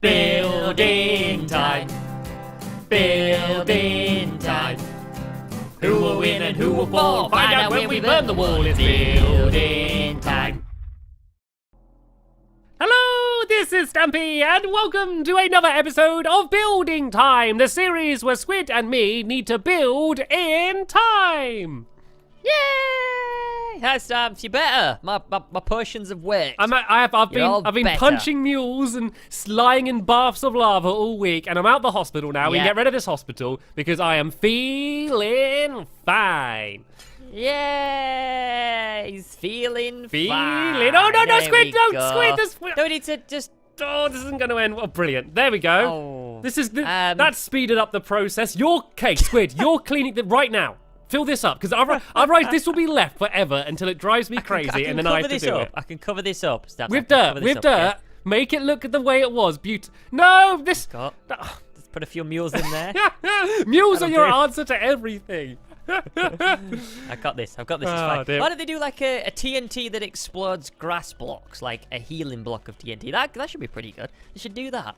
Building time. Building time. Who will win and who will fall? Find out when we burn the wall. It's building time. Hello, this is Stampy, and welcome to another episode of Building Time, the series where Squid and me need to build in time. Yay! Hi, Stamps, you better. My potions have worked. I've been better. punching mules and lying in baths of lava all week, and I'm out the hospital now. We can get rid of this hospital because I am feeling fine. Yeah, he's feeling fine. Oh, no, There Squid, we don't, go. Squid. No, we need to just... Oh, this isn't going to end. Oh, brilliant. There we go. Oh. That's speeded up the process. Squid, you're cleaning right now. Fill this up, because otherwise this will be left forever until it drives me crazy, and then I have to do it. I can cover this up, Stamps. With dirt. Yeah. Make it look the way it was. No, this... Let's put a few mules in there. Mules are your answer to everything. I got this. I've got this. It's fine. Dear. Why don't they do like a TNT that explodes grass blocks, like a healing block of TNT? That should be pretty good. They should do that.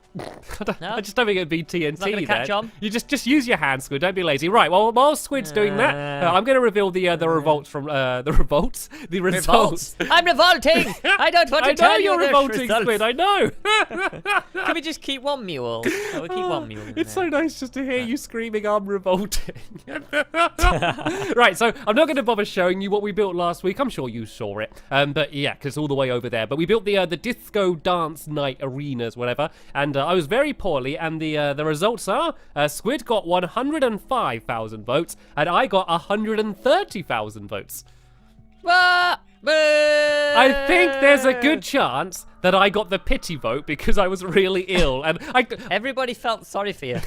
I just don't think it'd be TNT. It's not gonna catch on. You just use your hand, Squid. Don't be lazy. Right. Well, while Squid's doing that, I'm going to reveal the revolts from the results. I'm revolting. I don't want to tell you you're the revolting, results. Squid. I know. Can we just keep one mule? We'll keep one mule. It's so nice just to hear you screaming, "I'm revolting." Right, so I'm not going to bother showing you what we built last week. I'm sure you saw it. But yeah, because it's all the way over there. But we built the disco dance night arenas, whatever. And I was very poorly. And the results are Squid got 105,000 votes, and I got 130,000 votes. I think there's a good chance that I got the pity vote because I was really ill. And Everybody felt sorry for you.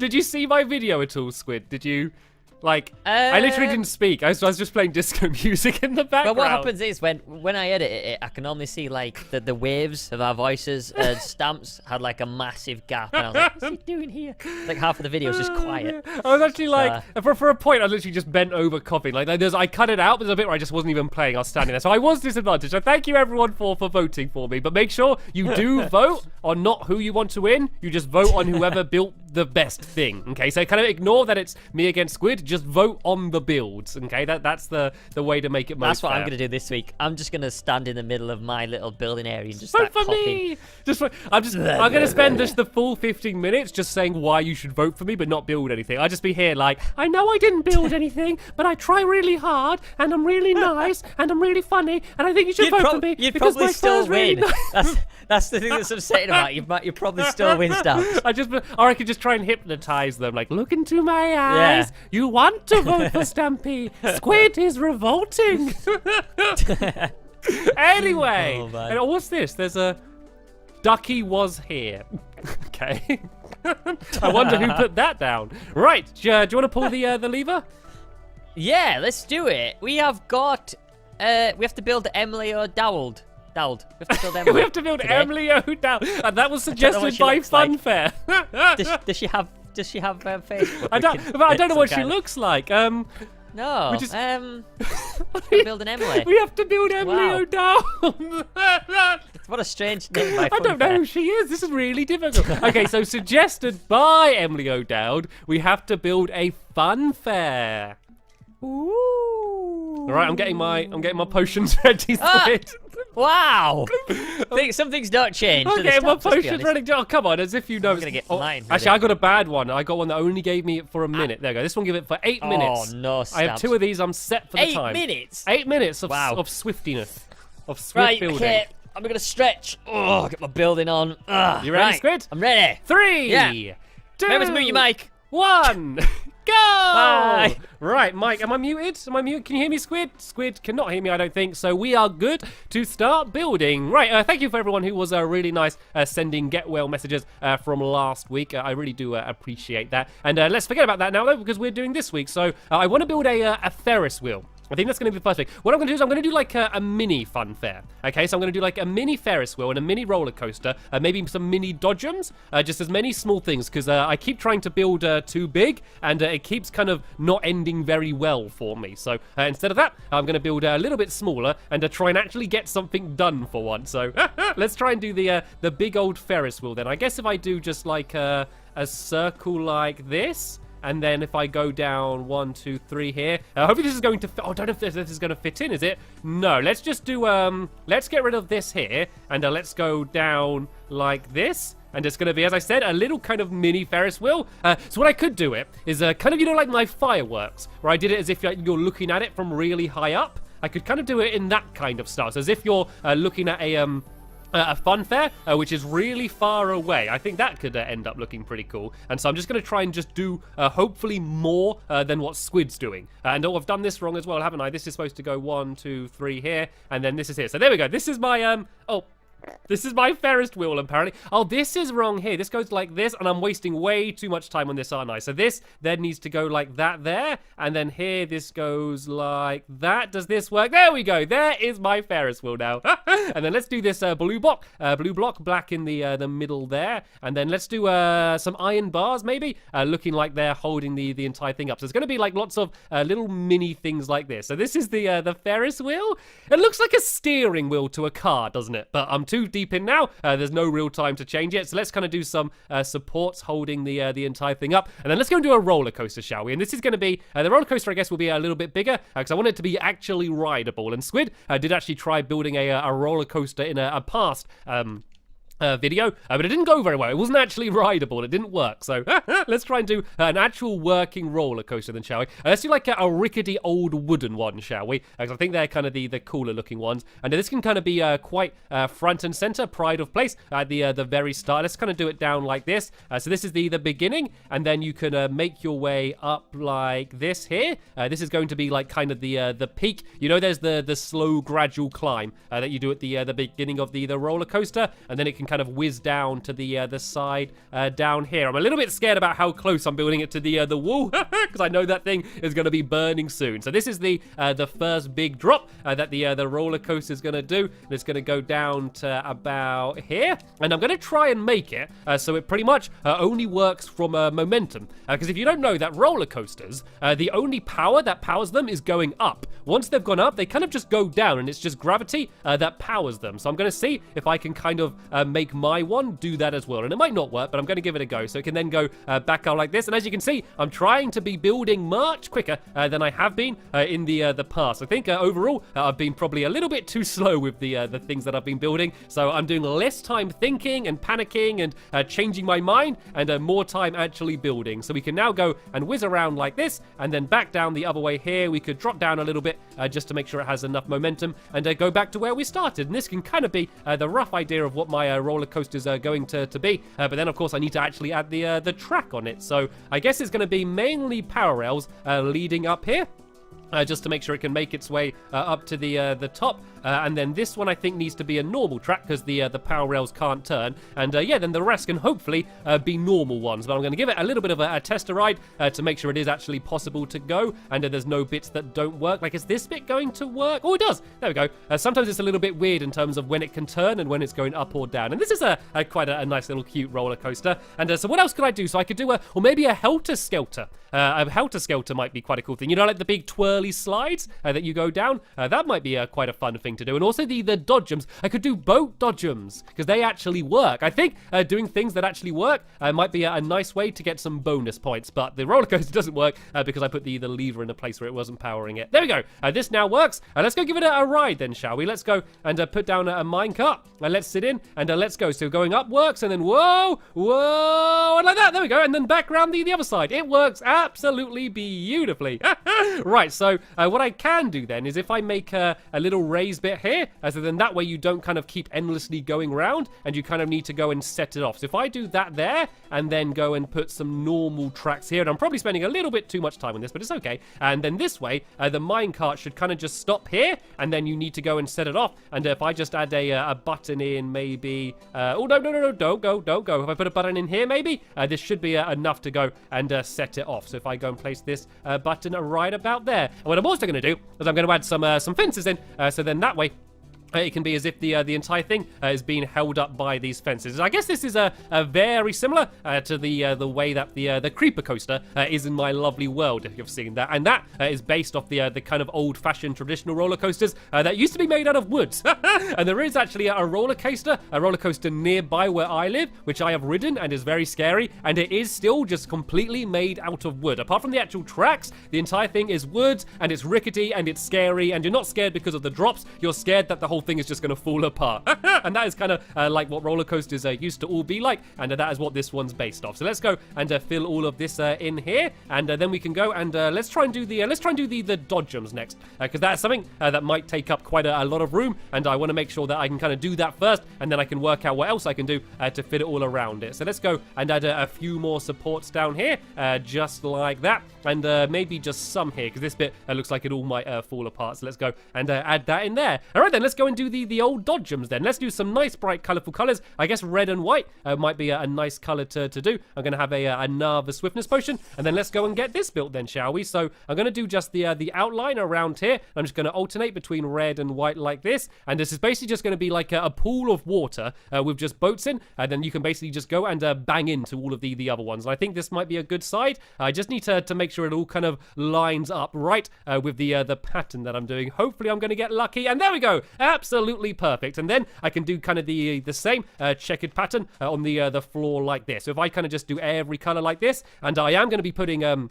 Did you see my video at all, Squid? Did you? I literally didn't speak. I was just playing disco music in the background. But what happens is when I edit it, I can only see like the waves of our voices. Stamps had like a massive gap, and I was like, "What's he doing here?" It's like half of the video is just quiet. I was actually for a point, I literally just bent over coughing. I cut it out, but there's a bit where I just wasn't even playing. I was standing there, so I was disadvantaged. So thank you everyone for voting for me. But make sure you do vote on not who you want to win. You just vote on whoever built the best thing. Okay, so kind of ignore that it's me against Squid. Just vote on the builds. Okay, that's the way to make it most That's what fair. I'm gonna do this week. I'm just gonna stand in the middle of my little building area and just Vote start for coughing. me. I'm gonna spend just the full 15 minutes just saying why you should vote for me, but not build anything. I'll just be here like, I know I didn't build anything, but I try really hard, and I'm really nice, and I'm really funny, and I think you should vote for me. You'd because probably my still star's really win. nice. That's the thing that's upsetting about you. You probably still win, Stamps. Or I could just try and hypnotize them, like, look into my eyes. Yeah. You want to vote for Stampy. Squid is revolting. Anyway, Oh, man. and what's this? There's a Ducky was here. Okay. I wonder who put that down. Right, do you want to pull the lever? Yeah, let's do it. We have got. We have to build Emily O'Dowd. We have to build Emily. We have to build today. Emily O'Dowd. And that was I don't know what suggested she by looks like. Funfair. Does she have Facebook? I don't know what she looks like. No. We just- Build an Emily. We have to build Emily Wow. O'Dowd. What a strange name by I don't know who Funfair. she is. This is really difficult. Okay, so suggested by Emily O'Dowd, we have to build a Funfair. Ooh. All right, I'm getting my potions ready. Squid. Wow. Some things don't change. I'm do they, getting my Stamps? Let's be potions honest. ready. Oh, come on, as if you know. I'm gonna get mine Actually, ready. I got a bad one. I got one that only gave me it for a minute. There we go. This one give it for 8 minutes. Oh no, I have Stamps. 2 of these. I'm set for the 8 time. minutes. 8 minutes of Wow. swiftiness, of swift Right. building. Okay. I'm gonna stretch. Oh, get my building on. You ready, right. Squid? I'm ready. 3, Yeah. 2, Remember to mute your mic. 1, go! Bye. Right, Mike, am I muted? Can you hear me, Squid? Squid cannot hear me, I don't think. So we are good to start building. Right, thank you for everyone who was really nice sending get well messages from last week. I really do appreciate that. And let's forget about that now, though, because we're doing this week. So I want to build a Ferris wheel. I think that's going to be the first thing. What I'm going to do is I'm going to do like a mini Funfair. Okay, so I'm going to do like a mini Ferris wheel and a mini roller coaster, maybe some mini dodgems, just as many small things, because I keep trying to build too big, and it keeps kind of not ending very well for me. So instead of that, I'm going to build a little bit smaller and try and actually get something done for once. So let's try and do the big old Ferris wheel then. I guess if I do just like a circle like this, and then if I go down 1, 2, 3 here, hopefully this is going to fit. Oh, I don't know if this is going to fit in, is it? No, let's just do, let's get rid of this here, and let's go down like this. And it's going to be, as I said, a little kind of mini Ferris wheel. So what I could do it is kind of, you know, like my fireworks, where I did it as if you're looking at it from really high up. I could kind of do it in that kind of style. So as if you're looking at a Funfair, which is really far away. I think that could end up looking pretty cool. And so I'm just going to try and just do hopefully more than what Squid's doing. And oh, I've done this wrong as well, haven't I? This is supposed to go 1, 2, 3 here, and then this is here. So there we go. This is my this is my Ferris wheel, apparently. Oh, this is wrong here. This goes like this, and I'm wasting way too much time on this, aren't I? So this then needs to go like that there, and then here this goes like that. Does this work? There we go. There is my Ferris wheel now. And then let's do this blue block, black in the middle there, and then let's do some iron bars, maybe, looking like they're holding the entire thing up. So it's going to be like lots of little mini things like this. So this is the Ferris wheel. It looks like a steering wheel to a car, doesn't it? But I'm too deep in now. There's no real time to change it. So let's kind of do some supports holding the entire thing up. And then let's go and do a roller coaster, shall we? And this is going to be, the roller coaster, I guess, will be a little bit bigger because I want it to be actually rideable. And Squid did actually try building a roller coaster in a past video, but it didn't go very well. It wasn't actually rideable. It didn't work. So let's try and do an actual working roller coaster then, shall we? Let's do like a rickety old wooden one, shall we? Because I think they're kind of the cooler looking ones. And this can kind of be quite front and center, pride of place at the very start. Let's kind of do it down like this. So this is the beginning, and then you can make your way up like this here. This is going to be like kind of the peak. You know, there's the slow gradual climb that you do at the beginning of the roller coaster, and then it can kind of whiz down to the side down here. I'm a little bit scared about how close I'm building it to the wall because I know that thing is going to be burning soon. So this is the first big drop that the roller coaster is going to do. And it's going to go down to about here, and I'm going to try and make it so it pretty much only works from momentum. Because if you don't know that roller coasters, the only power that powers them is going up. Once they've gone up, they kind of just go down, and it's just gravity that powers them. So I'm going to see if I can kind of make my one do that as well. And it might not work, but I'm going to give it a go. So it can then go back out like this. And as you can see, I'm trying to be building much quicker than I have been in the past. I think overall, I've been probably a little bit too slow with the things that I've been building. So I'm doing less time thinking and panicking and changing my mind, and more time actually building. So we can now go and whiz around like this, and then back down the other way here. We could drop down a little bit just to make sure it has enough momentum, and go back to where we started. And this can kind of be the rough idea of what my roller coasters are going to be, but then of course I need to actually add the track on it. So I guess it's going to be mainly power rails leading up here. Just to make sure it can make its way up to the top. And then this one I think needs to be a normal track because the power rails can't turn. And yeah, then the rest can hopefully be normal ones. But I'm going to give it a little bit of a tester ride to make sure it is actually possible to go. And there's no bits that don't work. Like, is this bit going to work? Oh, it does. There we go. Sometimes it's a little bit weird in terms of when it can turn and when it's going up or down. And this is quite a nice little cute roller coaster. And so what else could I do? So I could do or maybe a helter-skelter. A helter-skelter might be quite a cool thing. You know, like the big twirly slides that you go down. That might be quite a fun thing to do. And also the dodgems. I could do boat dodgems because they actually work. I think doing things that actually work might be a nice way to get some bonus points. But the roller coaster doesn't work because I put the lever in a place where it wasn't powering it. There we go. This now works. Let's go give it a ride then, shall we? Let's go and put down a minecart. Let's sit in and let's go. So going up works, and then whoa, whoa, and like that. There we go. And then back around the other side. It works absolutely beautifully. Right, so what I can do then is if I make a little raised bit here, so then that way you don't kind of keep endlessly going around, and you kind of need to go and set it off. So if I do that there, and then go and put some normal tracks here, and I'm probably spending a little bit too much time on this, but it's okay. And then this way, the minecart should kind of just stop here, and then you need to go and set it off. And if I just add a button in, maybe, oh no, don't go. If I put a button in here, maybe this should be enough to go and set it off. So if I go and place this button right about there, And what I'm also going to do is I'm going to add some fences in, so then that way it can be as if the entire thing is being held up by these fences. I guess this is very similar to the way that the creeper coaster is in my lovely world, if you've seen that. And that is based off the kind of old-fashioned traditional roller coasters that used to be made out of wood. And there is actually a roller coaster nearby where I live, which I have ridden and is very scary. And it is still just completely made out of wood. Apart from the actual tracks, the entire thing is wood, and it's rickety, and it's scary. And you're not scared because of the drops. You're scared that the whole thing is just going to fall apart. And that is kind of like what roller coasters used to all be like, and that is what this one's based off. So let's go and fill all of this in here, and then we can go and let's try and do the dodgems next, because that's something that might take up quite a lot of room, and I want to make sure that I can kind of do that first, and then I can work out what else I can do to fit it all around it. So let's go and add a few more supports down here, just like that, and maybe just some here, because this bit looks like it all might fall apart. So let's go and add that in there. All right, then let's go and do the old dodgems then. Let's do some nice bright colourful colours. I guess red and white might be a nice colour to do. I'm going to have another swiftness potion, and then let's go and get this built then, shall we? So I'm going to do just the outline around here. I'm just going to alternate between red and white like this, and this is basically just going to be like a pool of water with just boats in, and then you can basically just go and bang into all of the other ones. And I think this might be a good side. I just need to make sure it all kind of lines up right with the pattern that I'm doing. Hopefully I'm going to get lucky, and there we go. Absolutely perfect. And then I can do kind of the same checkered pattern on the floor like this. So if I kind of just do every color like this, and I am going to be putting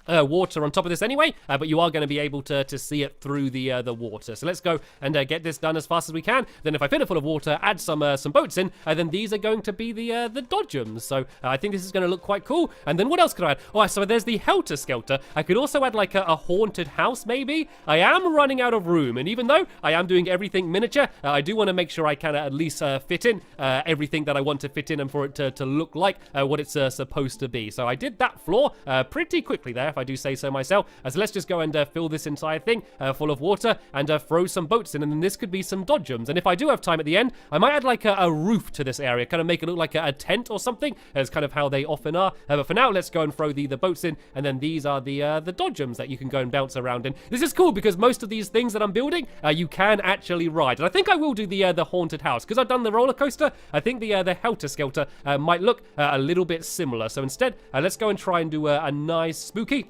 water on top of this anyway, but you are going to be able to see it through the water. So let's go and get this done as fast as we can. Then if I fill it full of water, add some boats in, then these are going to be the dodgems. So I think this is going to look quite cool. And then what else could I add? Oh, so there's the helter skelter. I could also add like a haunted house maybe. I am running out of room, and even though I am doing everything miniature, I do want to make sure I can at least fit in everything that I want to fit in, and for it to look like what it's supposed to be. So I did that floor pretty quickly there, if I do say so myself. So let's just go and fill this entire thing full of water, and throw some boats in, and then this could be some dodgems. And if I do have time at the end, I might add like a roof to this area, kind of make it look like a tent or something, as kind of how they often are. But for now, let's go and throw the boats in, and then these are the dodgems that you can go and bounce around in. This is cool because most of these things that I'm building, you can actually ride. And I think I will do the haunted house, because I've done the roller coaster. I think the helter skelter might look a little bit similar. So instead, let's go and try and do a nice spooky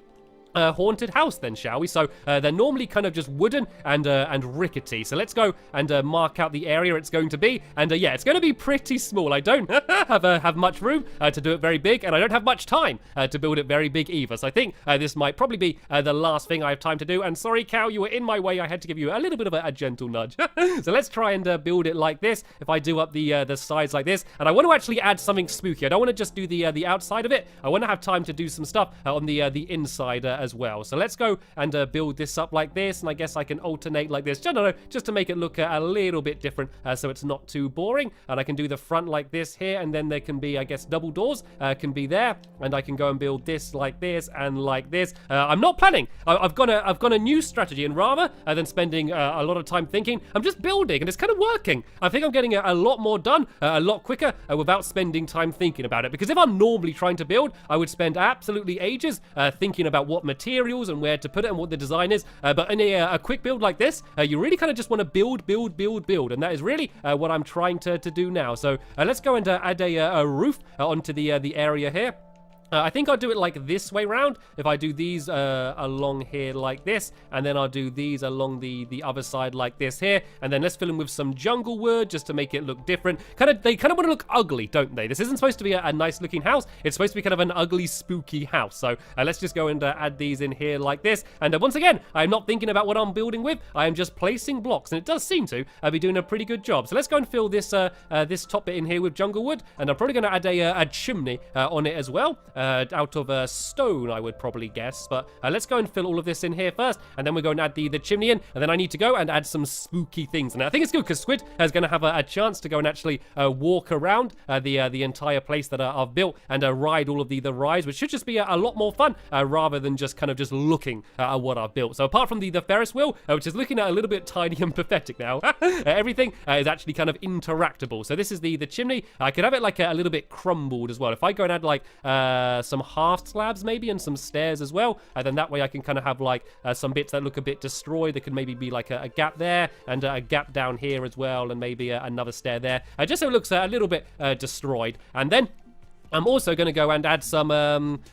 haunted house then, shall we? So they're normally kind of just wooden and rickety. So let's go and mark out the area it's going to be. And yeah, it's going to be pretty small. I don't have much room to do it very big, and I don't have much time to build it very big either. So I think this might probably be the last thing I have time to do. And sorry, cow, you were in my way. I had to give you a little bit of a gentle nudge. So let's try and build it like this. If I do up the sides like this, and I want to actually add something spooky. I don't want to just do the outside of it. I want to have time to do some stuff on the inside as well. So let's go and build this up like this, and I guess I can alternate like this. I don't know, just to make it look a little bit different, so it's not too boring. And I can do the front like this here, and then there can be, I guess, double doors can be there, and I can go and build this like this and like this. I'm not planning. I've got a new strategy, and rather than spending a lot of time thinking, I'm just building, and it's kind of working. I think I'm getting a lot more done a lot quicker without spending time thinking about it. Because if I'm normally trying to build, I would spend absolutely ages thinking about what materials and where to put it and what the design is. But in a quick build like this, you really kind of just want to build. And that is really what I'm trying to do now. So let's go and add a roof onto the area here. I think I'll do it like this way round. If I do these along here like this, and then I'll do these along the other side like this here, and then let's fill them with some jungle wood just to make it look different. They kind of want to look ugly, don't they? This isn't supposed to be a nice looking house. It's supposed to be kind of an ugly, spooky house. So let's just go and add these in here like this. And once again, I'm not thinking about what I'm building with. I am just placing blocks, and it does seem to be doing a pretty good job. So let's go and fill this this top bit in here with jungle wood, and I'm probably going to add a chimney on it as well. Out of stone, I would probably guess. But let's go and fill all of this in here first, and then we're going to add the chimney in, and then I need to go and add some spooky things. And I think it's good because Squid is going to have a chance to go and actually walk around the entire place that I've built, and ride all of the rides, which should just be a lot more fun rather than just kind of just looking at what I've built. So apart from the Ferris wheel, which is looking at a little bit tiny and pathetic now, everything is actually kind of interactable. So this is the chimney. I could have it like a little bit crumbled as well. If I go and add like half slabs maybe and some stairs as well. And then that way I can kind of have like some bits that look a bit destroyed. There could maybe be like a gap there and a gap down here as well, and maybe another stair there, just so it looks a little bit destroyed. And then I'm also going to go and add some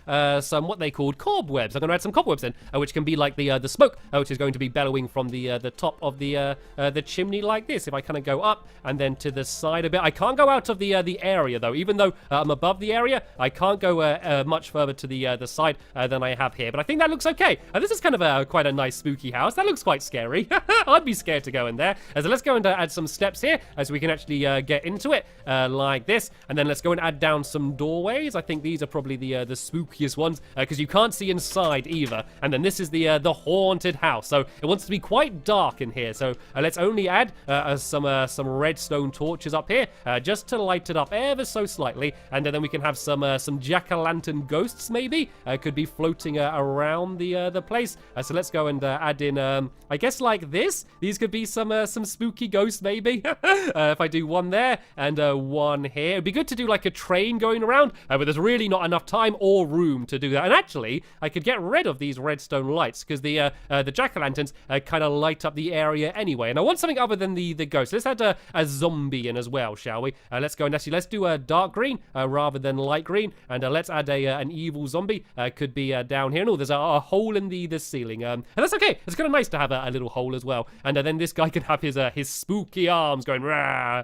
what they called cobwebs. I'm going to add some cobwebs in, which can be like the smoke, which is going to be bellowing from the top of the chimney like this. If I kind of go up and then to the side a bit, I can't go out of the area though. Even though I'm above the area, I can't go much further to the side than I have here. But I think that looks okay. This is kind of quite a nice spooky house. That looks quite scary. I'd be scared to go in there. So let's go and add some steps here, so we can actually get into it like this. And then let's go and add down some doorways. I think these are probably the spookiest ones because you can't see inside either. And then this is the haunted house, so it wants to be quite dark in here. So let's only add some redstone torches up here just to light it up ever so slightly, and then we can have some jack-o'-lantern ghosts maybe could be floating around the place. So let's go and add in I guess like this. These could be some spooky ghosts maybe. If I do one there and one here, it'd be good to do like a train going around, but there's really not enough time or room to do that. And actually, I could get rid of these redstone lights because the jack-o'-lanterns kind of light up the area anyway. And I want something other than the ghost. Let's add a zombie in as well, shall we? Let's go and actually let's do a dark green rather than light green, and let's add an evil zombie. Could be down here. And there's a hole in the ceiling, and that's okay. It's kind of nice to have a little hole as well. And then this guy can have his spooky arms going. Rah!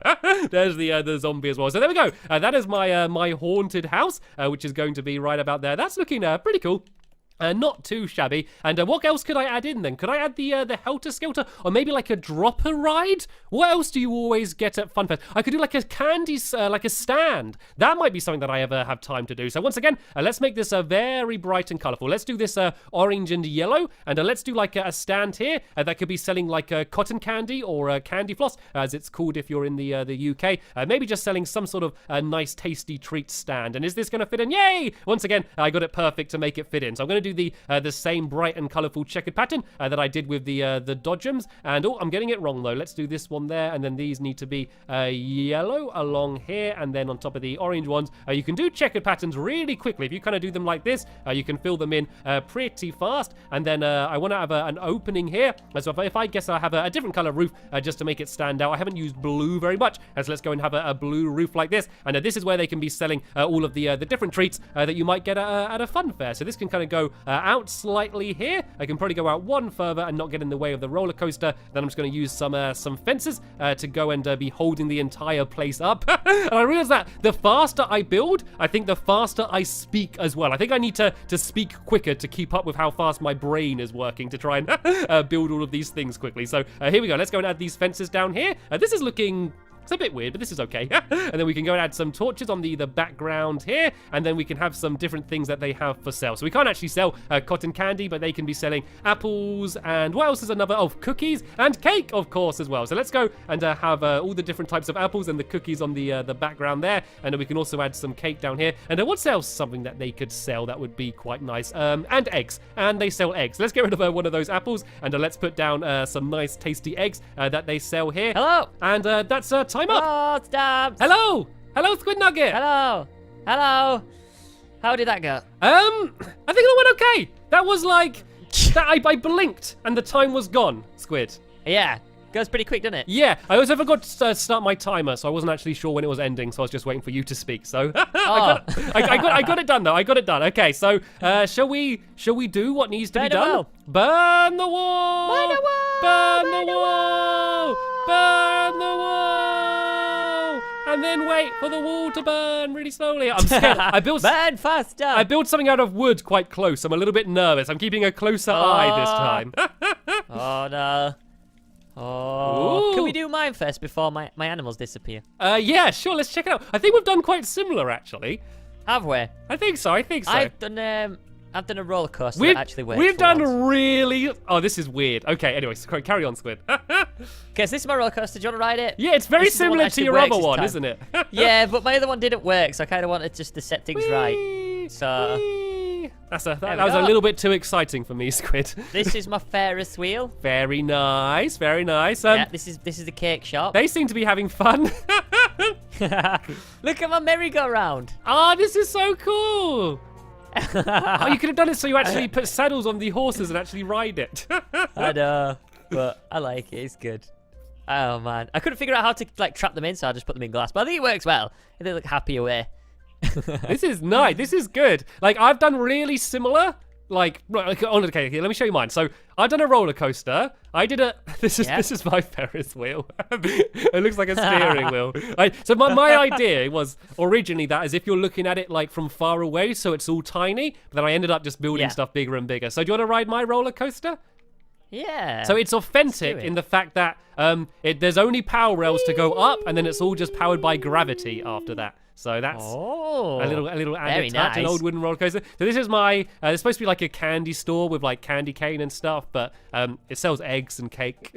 There's the zombie as well. So there we go. That is my haunted house, which is going to be right about there. That's looking pretty cool. Not too shabby. And what else could I add in then? Could I add the Helter Skelter, or maybe like a dropper ride? What else do you always get at Funfair? I could do like a candy, like a stand. That might be something that I ever have time to do. So once again, let's make this very bright and colourful. Let's do this orange and yellow, and let's do like a stand here that could be selling like cotton candy or candy floss, as it's called if you're in the UK. Maybe just selling some sort of nice tasty treat stand. And is this going to fit in? Yay! Once again, I got it perfect to make it fit in. So I'm going to do the same bright and colourful checkered pattern that I did with the dodgems. And I'm getting it wrong though. Let's do this one there, and then these need to be yellow along here, and then on top of the orange ones. You can do checkered patterns really quickly if you kind of do them like this. You can fill them in pretty fast. And then I want to have an opening here. So if I guess I have a different colour roof just to make it stand out. I haven't used blue very much, so let's go and have a blue roof like this. And this is where they can be selling all of the different treats that you might get at a fun fair. So this can kind of go out slightly here. I can probably go out one further and not get in the way of the roller coaster. Then I'm just going to use some fences to go and be holding the entire place up. And I realize that the faster I build, I think the faster I speak as well. I think I need to speak quicker to keep up with how fast my brain is working to try and build all of these things quickly. So here we go. Let's go and add these fences down here. This is looking... It's a bit weird, but this is okay. And then we can go and add some torches on the background here, and then we can have some different things that they have for sale. So we can't actually sell cotton candy, but they can be selling apples, and what else is another? Oh, cookies and cake, of course, as well. So let's go and have all the different types of apples and the cookies on the background there, and then we can also add some cake down here. And what's else something that they could sell that would be quite nice? And eggs, and they sell eggs. Let's get rid of one of those apples, and let's put down some nice tasty eggs that they sell here. Hello. And that's time up. Oh, Stamps. Hello, Squid Nugget. Hello. How did that go? I think it went okay. That was like that. I blinked and the time was gone. Squid. Yeah, goes pretty quick, doesn't it? Yeah, I also forgot to start my timer, so I wasn't actually sure when it was ending. So I was just waiting for you to speak. So I got it done though. I got it done. Okay, so shall we do what needs to be done? Burn the wall. Burn the wall. Burn the wall. Burn the wall. And then wait for the wall to burn really slowly. I'm scared. Burn faster. I built something out of wood quite close. I'm a little bit nervous. I'm keeping a closer eye this time. Oh no. Oh. Ooh. Can we do mine first before my animals disappear? Yeah, sure. Let's check it out. I think we've done quite similar, actually. Have we? I think so. I've done a roller coaster that actually worked. We've done really... Oh, this is weird. Okay, anyway, carry on, Squid. Okay, so this is my roller coaster. Do you want to ride it? Yeah, it's very similar to your other one, isn't it? Yeah, but my other one didn't work, so I kind of wanted just to set things right. So... That was a little bit too exciting for me, Squid. This is my Ferris wheel. Very nice, very nice. Yeah, this is the cake shop. They seem to be having fun. Look at my merry-go-round. Oh, this is so cool. Oh, you could have done it so you actually put saddles on the horses and actually ride it. I know, but I like it. It's good. Oh man, I couldn't figure out how to like trap them in, so I just put them in glass. But I think it works well. They look happy away. This is nice. This is good. Like I've done really similar. Like, okay, let me show you mine. So I've done a roller coaster. I did a. This is my Ferris wheel. It looks like a steering wheel. So my idea was originally that as if you're looking at it like from far away, so it's all tiny. But then I ended up just building stuff bigger and bigger. So do you want to ride my roller coaster? Yeah. So it's authentic in the fact that there's only power rails to go up, and then it's all just powered by gravity after that. So that's a little added touch, an old wooden roller coaster. So this is my. It's supposed to be like a candy store with like candy cane and stuff, but it sells eggs and cake.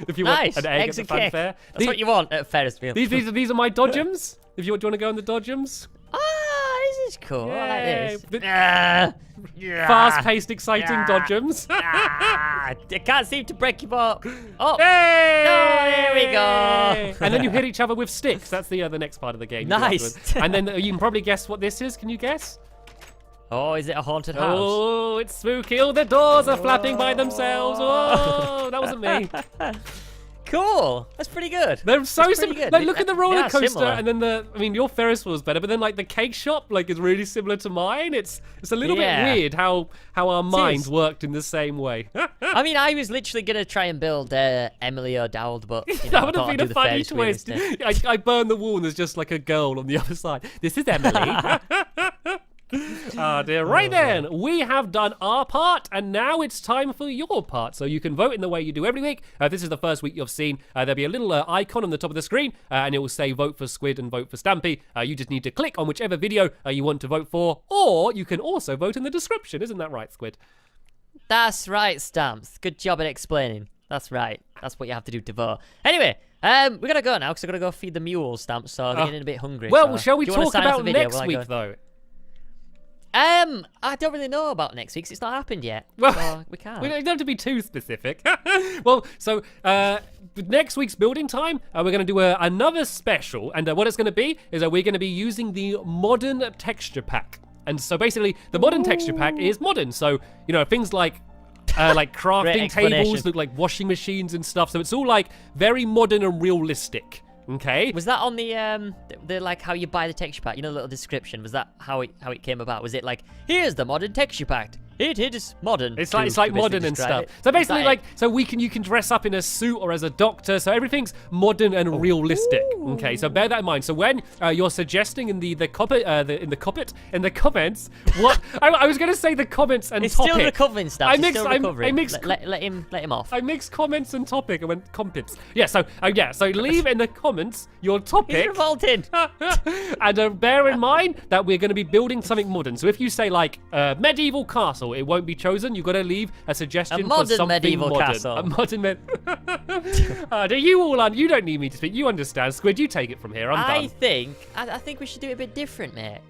If you want an egg eggs at the and cake. Funfair, That's what you want at Ferris wheel. These are my Dodgems. If you do you want to go on the Dodgems? This is cool. I like this. Fast-paced, exciting Dodgems. I can't seem to break you up. Oh, hey! There we go. And then you hit each other with sticks. That's the next part of the game. Nice. And then you can probably guess what this is. Can you guess? Oh, is it a haunted house? Oh, it's spooky. All the doors are flapping by themselves. Oh, that wasn't me. Cool. That's pretty good. They're so similar. Like, look at the roller coaster, similar. and then your Ferris wheel's better, but then like the cake shop like is really similar to mine. It's a little bit weird how our minds worked in the same way. I mean, I was literally gonna try and build Emily O'Dowd, but that would have been a funny twist. I burned the wall, and there's just like a girl on the other side. This is Emily. Oh dear. Right then, we have done our part, and now it's time for your part. So you can vote in the way you do every week. If this is the first week you've seen, there'll be a little icon on the top of the screen, and it will say vote for Squid and vote for Stampy. You just need to click on whichever video you want to vote for, or you can also vote in the description. Isn't that right, Squid? That's right, Stamps. Good job at explaining. That's right. That's what you have to do to vote. Anyway, we're gonna go now because I'm gonna go feed the mules, Stamps. So they're getting a bit hungry. Well, so shall we talk about next week though? I don't really know about next week 'cause it's not happened yet. Well, so we can't. We don't have to be too specific. Well, so next week's building time, we're going to do another special, and what it's going to be is we're going to be using the modern texture pack. And so basically, the modern texture pack is modern. So things like crafting tables look like washing machines and stuff. So it's all like very modern and realistic. Okay. Was that on the like how you buy the texture pack? The little description. Was that how it came about? Was it like, here's the modern texture pack? It is modern. It's like modern and stuff. So basically, you can dress up in a suit or as a doctor. So everything's modern and realistic. Ooh. Okay, so bear that in mind. So when you're suggesting in the comments, what I was going to say the comments and it's topic. Still recovering stuff. I mixed. Let him off. I mixed comments and topic. I went compits. Yeah. So So leave in the comments your topic. He's revolted. And bear in mind that we're going to be building something modern. So if you say like medieval castle, it won't be chosen. You've got to leave a suggestion for something medieval modern. Castle. A modern do you don't need me to speak. You understand. Squid, you take it from here. I'm done. I think we should do it a bit different, mate.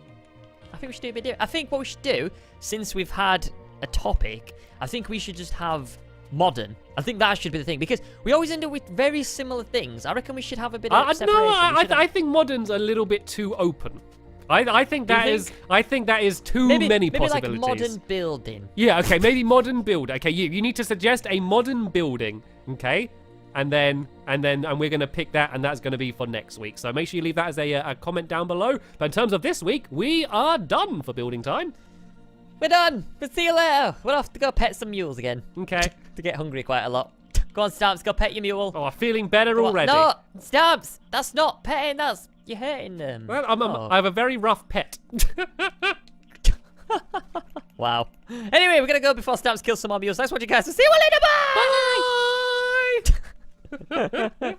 I think what we should do, since we've had a topic, I think we should just have modern. I think that should be the thing, because we always end up with very similar things. I reckon we should have a bit of separation. No, I think modern's a little bit too open. I think that is too many possibilities. Maybe like modern building. Yeah, okay, maybe modern build. Okay, you need to suggest a modern building, okay? And we're gonna pick that, and that's gonna be for next week. So make sure you leave that as a comment down below. But in terms of this week, we are done for building time. We're done. We'll see you later. We'll have to go pet some mules again. Okay. To get hungry quite a lot. Go on, Stamps, go pet your mule. Oh, I'm feeling better already. No, Stamps, that's not petting, you're hurting them. Well, I have a very rough pet. Wow. Anyway, we're going to go before Stamps kills some more mules. Thanks for watching, guys. So see you later. Bye! Bye!